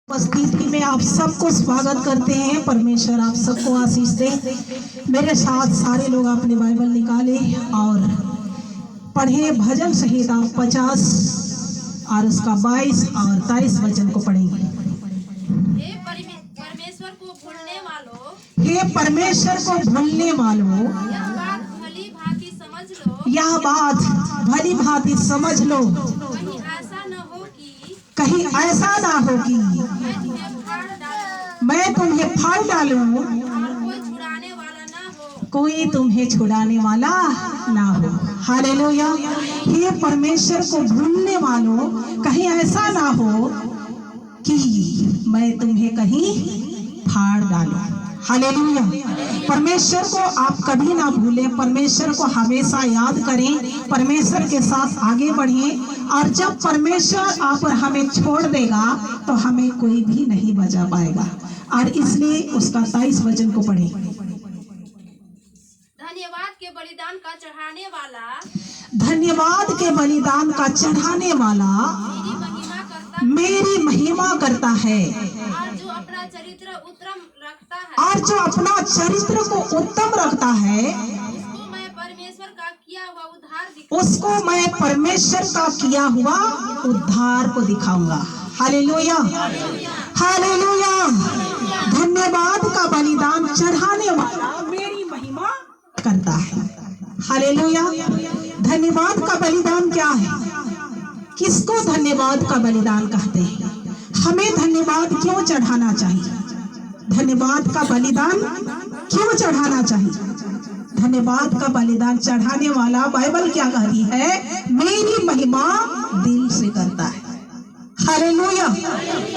उपस्थिति में आप सबको स्वागत करते हैं। परमेश्वर आप सबको आशीष दे। मेरे साथ सारे लोग अपने बाइबल निकाले और पढ़े भजन संहिता 50 और उसका 22 और 23 वचन को पढ़ेंगे। हे परमेश्वर को भूलने वालों, हे परमेश्वर को भूलने वालों, यह बात भली भांति समझ लो, यह बात भली भांति समझ लो, कहीं ऐसा न हो कि मैं तुम्हें फाड़ डालूं और कोई तुम्हें छुड़ाने वाला ना हो। हालेलुया। हे परमेश्वर को भूलने वालों, कहीं ऐसा ना हो कि मैं तुम्हें कहीं फाड़ डालूं। हालेलुया। परमेश्वर को आप कभी ना भूलें, परमेश्वर को हमेशा याद करें, परमेश्वर के साथ आगे बढ़ें। और जब परमेश्वर आप और हमें छोड़ देगा तो हमें कोई भी नहीं बचा पाएगा। और इसलिए उसका 23 वचन को पढ़ें। धन्यवाद के बलिदान का चढ़ाने वाला, धन्यवाद के बलिदान का चढ़ाने वाला मेरी महिमा करता है, और जो अपना चरित्र उत्तम रखता है, और जो अपना चरित्र को उत्तम रखता है, उसको मैं परमेश्वर का किया हुआ उद्धार उसको मैं परमेश्वर का किया हुआ उद्धार दिखाऊंगा। को दिखाऊंगा। Hallelujah, hallelujah. धन्यवाद का बलिदान चढ़ाने वाला मेरी महिमा करता है। हालेलुया। धन्यवाद का बलिदान क्या है? किसको धन्यवाद का बलिदान कहते हैं? हमें धन्यवाद क्यों चढ़ाना चाहिए? धन्यवाद का बलिदान क्यों चढ़ाना चाहिए? धन्यवाद का बलिदान चढ़ाने वाला बाइबल क्या कहती है? मेरी महिमा दिल से करता है। हालेलुया।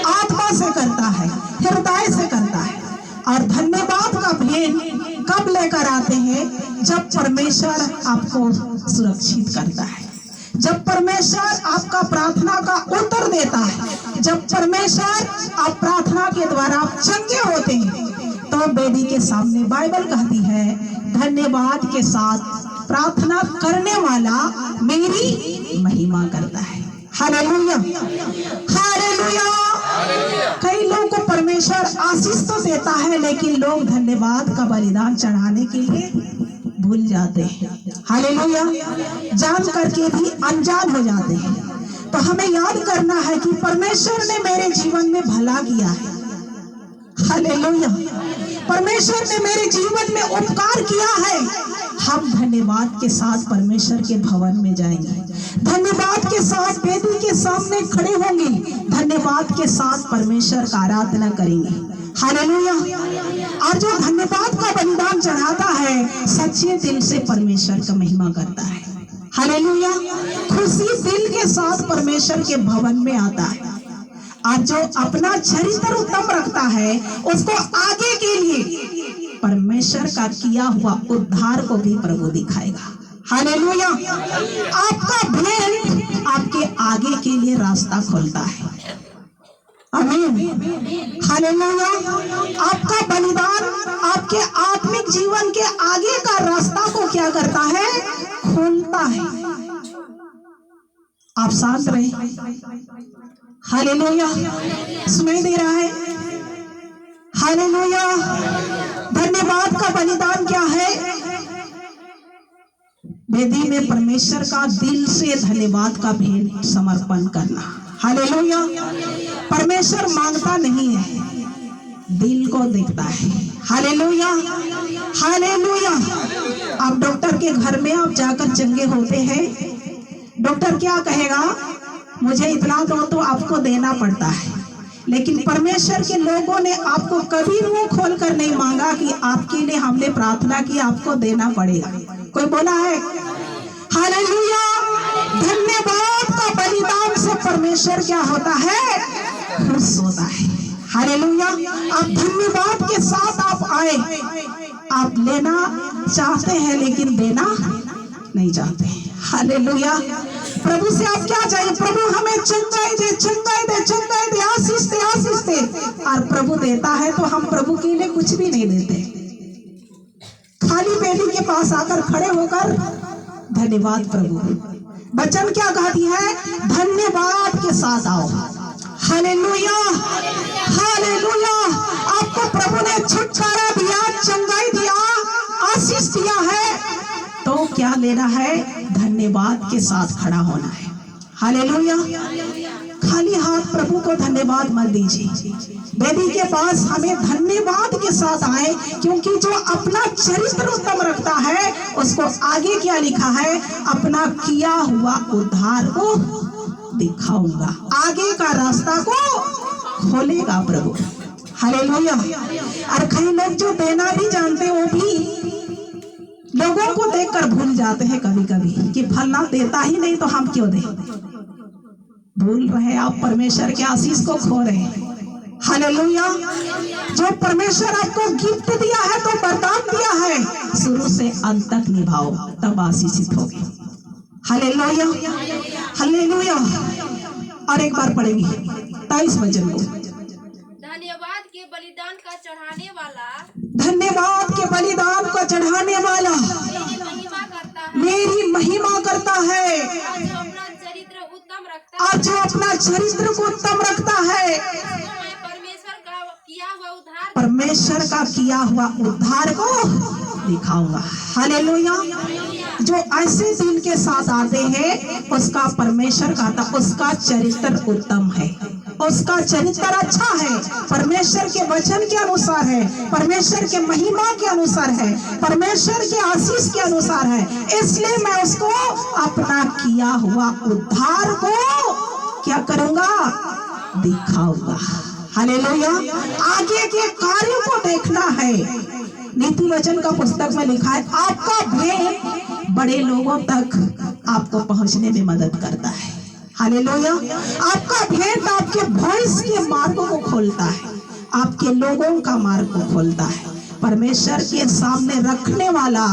आत्मा से करता है, हृदय से करता है। और धन्यवाद का भेद कब लेकर आते हैं? जब परमेश्वर आपको सुरक्षित करता है, जब परमेश्वर आपका प्रार्थना का उत्तर देता है, जब परमेश्वर आप प्रार्थना के द्वारा आप चंगे होते हैं, तो वेदी के सामने बाइबल कहती है धन्यवाद के साथ प्रार्थना करने वाला मेरी महिमा करता है। Hallelujah, hallelujah. कई लोगों को परमेश्वर आशीष तो देता है, लेकिन लोग धन्यवाद का बलिदान चढ़ाने के लिए भूल जाते हैं। हालेलुया। जान करके भी अनजान हो जाते हैं। तो हमें याद करना है कि परमेश्वर ने मेरे जीवन में भला किया है। हालेलुया। परमेश्वर ने मेरे जीवन में उपकार किया है। हम धन्यवाद के साथ परमेश्वर के भवन में जाएंगे, धन्यवाद के साथ वेदी के सामने खड़े होंगे, धन्यवाद के साथ परमेश्वर का आराधना करेंगे। हालेलुया। और जो धन्यवाद का बलिदान चढ़ाता है, सच्चे दिल से परमेश्वर का महिमा करता है। हालेलुया। खुशी दिल के साथ परमेश्वर के भवन में आता है। और जो अपना चरित्र उत्तम रखता है, उसको आगे के लिए परमेश्वर का किया हुआ उद्धार को भी प्रभु दिखाएगा। हालेलुया। आपका भेद आपके आगे के लिए रास्ता खोलता है। आमीन। हालेलुया। आपका बलिदान आपके आत्मिक जीवन के आगे का रास्ता को क्या करता है? खोलता है। आप शांत रहे। हालेलुया। सुनाई दे रहा है? हालेलुया। धन्यवाद का बलिदान क्या है? वेदी में परमेश्वर का दिल से धन्यवाद का भेंट समर्पण करना। हालेलुया। परमेश्वर मांगता नहीं है, दिल को देखता है। Hallelujah, hallelujah. आप डॉक्टर के घर में आप जाकर चंगे होते हैं, डॉक्टर क्या कहेगा? मुझे इतना दो तो आपको देना पड़ता है। लेकिन परमेश्वर के लोगों ने आपको कभी मुंह खोलकर नहीं मांगा कि आपके लिए हमने प्रार्थना की, आपको देना पड़ेगा। कोई बोला है? हालेलुया। धन्यवाद का बलिदान से परमेश्वर क्या होता है? खुश होता है। हालेलुया। आप धन्यवाद के साथ आप आए, आप लेना चाहते हैं लेकिन देना नहीं चाहते। हालेलुया। प्रभु से आप क्या चाहिए? प्रभु हमें चंगाई दे, चंगाई दे, चंगाई दे, आशीष दे, आशीष दे। और प्रभु देता है तो हम प्रभु के लिए कुछ भी नहीं देते। खाली वेदी के पास आकर खड़े होकर धन्यवाद प्रभु। वचन क्या कहती है? धन्यवाद के साथ आओ। हालेलुया, लेना है, धन्यवाद के साथ खड़ा होना है। हालेलुया। खाली हाथ प्रभु को धन्यवाद मत दीजिए। वेदी के पास हमें धन्यवाद के साथ आए, क्योंकि जो अपना चरित्र उत्तम रखता है उसको आगे क्या लिखा है, अपना किया हुआ उद्धार को दिखाऊंगा, आगे का रास्ता को खोलेगा प्रभु। हालेलुया। और कई लोग जो देना भी जानते वो भी लोगों को देखकर भूल जाते हैं कभी कभी कि फलना देता ही नहीं तो हम क्यों दें। भूल रहे आप परमेश्वर के आशीष को खो रहे हैं। हालेलुया। जो परमेश्वर आपको गिफ्ट दिया है तो वरदान दिया है, शुरू से अंत तक निभाओ, तब आशीषित होगे। हालेलुया। हालेलुया। और एक बार पढ़ेंगे 23 वचन को। धन्यवाद के बलिदान का चढ़ाने वाला, धन्यवाद के बलिदान को चढ़ाने वाला मेरी महिमा करता है, मेरी महिमा करता है। और जो अपना चरित्र उत्तम रखता है, और जो अपना चरित्र को उत्तम रखता है, उसको मैं परमेश्वर का किया हुआ उद्धार, परमेश्वर का किया हुआ उद्धार को दिखाऊंगा। हालेलुया। जो ऐसे दिन के साथ आते हैं उसका परमेश्वर का उसका चरित्र उत्तम है, उसका चरित्र अच्छा है, परमेश्वर के वचन के अनुसार है, परमेश्वर के महिमा के अनुसार है, परमेश्वर के आशीष के अनुसार है। इसलिए मैं उसको अपना किया हुआ उद्धार को क्या करूंगा, दिखाऊंगा। हालेलुया। आगे के कार्यों को देखना है। नीति वचन का पुस्तक में लिखा है, आपका भेद बड़े लोगों तक आपको पहुंचने में मदद करता है। हालेलुया। आपका भेद आपके वॉइस के मार्गों को खोलता है, आपके लोगों का मार्ग को खोलता है। परमेश्वर के सामने रखने वाला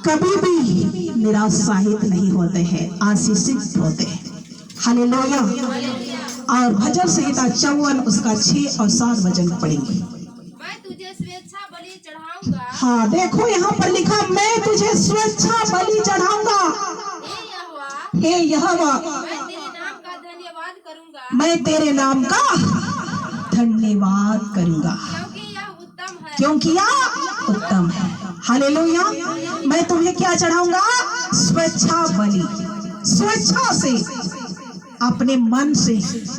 कभी भी निराशाहित नहीं होते हैं, आशीषित होते हैं। हालेलुया। और भजन संहिता 54 उसका 6 और 7 वचन पढ़ेंगे। मैं तुझे स्वेच्छा बलि चढ़ाऊंगा। हाँ, देखो यहाँ पर लिखा, मैं तुझे स्वेच्छा बलि चढ़ाऊंगा। हे यहोवा, मैं तेरे नाम का धन्यवाद करूंगा, मैं तेरे नाम का धन्यवाद करूंगा, क्योंकि यह उत्तम है, क्योंकि यह उत्तम है। हालेलुया। मैं तुम्हें क्या चढ़ाऊंगा, स्वेच्छा बलि। स्वेच्छा से, अपने मन से,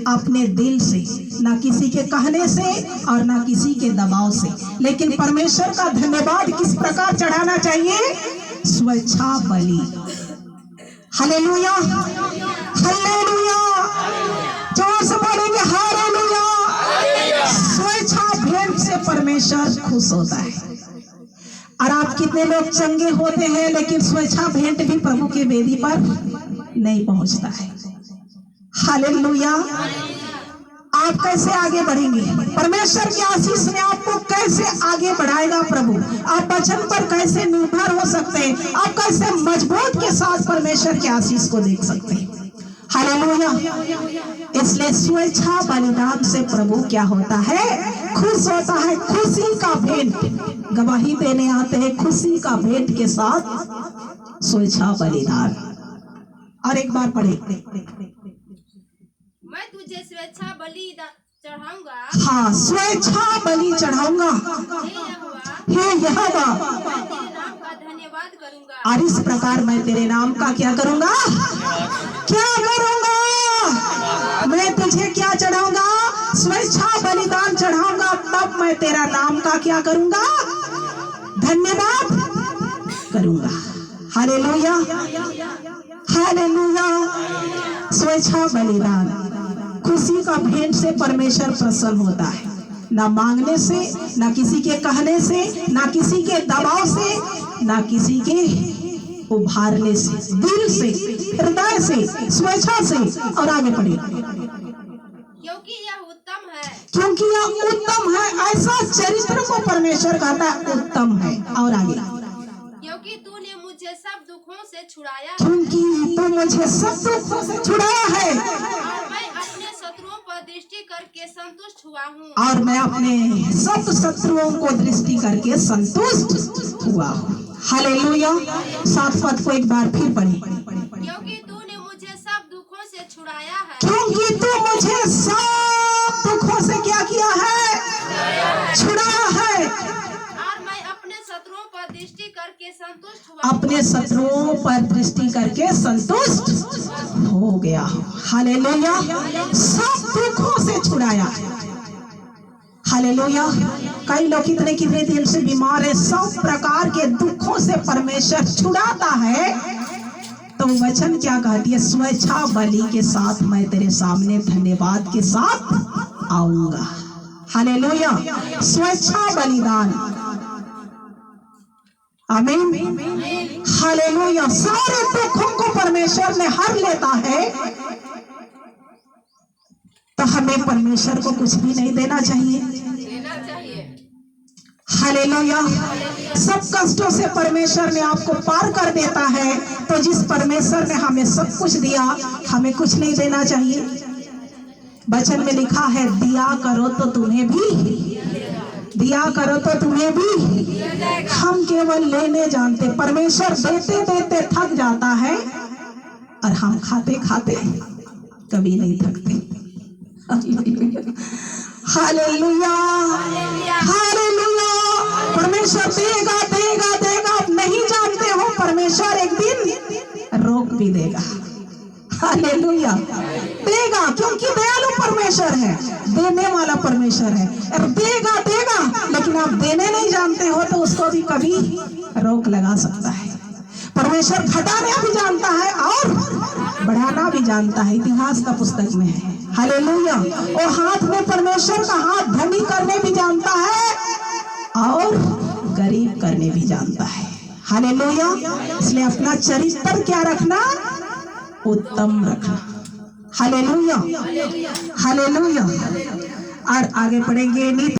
अपने दिल से, ना किसी के कहने से और ना किसी के दबाव से। लेकिन परमेश्वर का धन्यवाद किस प्रकार चढ़ाना चाहिए, स्वेच्छा बलि। हालेलुया। हालेलुया। जोर से बोलेंगे हालेलुया। स्वेच्छा भेंट से परमेश्वर खुश होता है। और आप कितने लोग चंगे होते हैं लेकिन स्वेच्छा भेंट भी प्रभु के वेदी पर नहीं पहुंचता है। हालेलुया। आप कैसे आगे बढ़ेंगे, परमेश्वर की आशीष में आपको कैसे आगे बढ़ाएगा प्रभु, आप वचन पर कैसे निर्भर हो सकते हैं, आप कैसे मजबूत के साथ परमेश्वर की आशीष को देख सकते हैं। हालेलुया। इसलिए स्वेच्छा बलिदान से प्रभु क्या होता है, खुश होता है। खुशी का भेंट, गवाही देने आते हैं खुशी का भेंट के साथ स्वेच्छा बलिदान। और एक बार पढ़े, मैं तुझे स्वेच्छा बलि चढ़ाऊंगा। हाँ, स्वेच्छा बलि चढ़ाऊंगा, हे यहोवा, हे यहोवा, मैं तेरे नाम का धन्यवाद करूंगा, और इस प्रकार मैं तेरे नाम का क्या करूंगा, क्या करूंगा, मैं तुझे क्या चढ़ाऊंगा, स्वेच्छा बलिदान चढ़ाऊंगा, तब मैं तेरा नाम का क्या करूंगा, धन्यवाद करूंगा। हालेलुया। हालेलुया। स्वेच्छा बलिदान, खुशी का भेंट से परमेश्वर प्रसन्न होता है। ना मांगने से, ना किसी के कहने से, ना किसी के दबाव से, ना किसी के उभारने से, दिल से, हृदय से, स्वेच्छा से। और आगे पढ़िए, क्योंकि यह उत्तम है, क्योंकि यह उत्तम है। ऐसा चरित्र को परमेश्वर कहता है उत्तम है। और आगे, क्योंकि तूने मुझे सब दुखों से छुड़ाया है, क्योंकि तू मुझे सब दुखों से छुड़ाया है, और मैं अपने शत्रुओं पर दृष्टि करके संतुष्ट हुआ हूँ, और मैं अपने सब शत्रुओं को दृष्टि करके संतुष्ट हुआ हूँ। हालेलुया। 7 पद को एक बार फिर पढ़िए, क्योंकि तूने मुझे सब दुखों से छुड़ाया है, क्योंकि तू मुझे सब दुखों से क्या किया है, छुड़ाया है, और मैं अपने शत्रुओं पर दृष्टि करके करके संतुष्ट हुआ हूँ। अपने शत्रुओं पर दृष्टि करके संतुष्ट हो गया। हालेलुया। सब दुखों से छुड़ाया। हालेलुया। कई लोग कितने कितने दिन से बीमार है, सब प्रकार के दुखों से परमेश्वर छुड़ाता है। तो वचन क्या कहती है? स्वेच्छा बलि के साथ मैं तेरे सामने धन्यवाद के साथ आऊंगा। हालेलुया। स्वेच्छा बलिदान। आमीन। हालेलुया। सारे दुखों को परमेश्वर ने हर लेता है, तो हमें परमेश्वर को कुछ भी नहीं देना चाहिए। हालेलुया। सब कष्टों से परमेश्वर ने आपको पार कर देता है, तो जिस परमेश्वर ने हमें सब कुछ दिया, हमें कुछ नहीं देना चाहिए। वचन में लिखा है, दिया करो तो तुम्हें भी, दिया करो तो तुम्हें भी। हम केवल लेने जानते, परमेश्वर देते देते थक जाता है, और हम खाते खाते कभी नहीं थकते। हालेलुया। हालेलुया। परमेश्वर देगा देगा देगा। आप नहीं जानते हो, परमेश्वर एक दिन रोक भी देगा। हालेलुया। देगा, क्योंकि दयालु परमेश्वर है, देने वाला परमेश्वर है। और देगा देगा, लेकिन आप देने नहीं जानते हो तो उसको भी कभी रोक लगा सकता है। परमेश्वर घटाना भी जानता है और बढ़ाना भी जानता है। इतिहास का पुस्तक में है। हालेलुया। और हाथ में परमेश्वर का हाथ धनी करने भी जानता है और गरीब करने भी जानता है। हालेलुया। इसलिए अपना चरित्र क्या रखना? उत्तम रखना। हालेलुया। हालेलुया। और आगे पढ़ेंगे।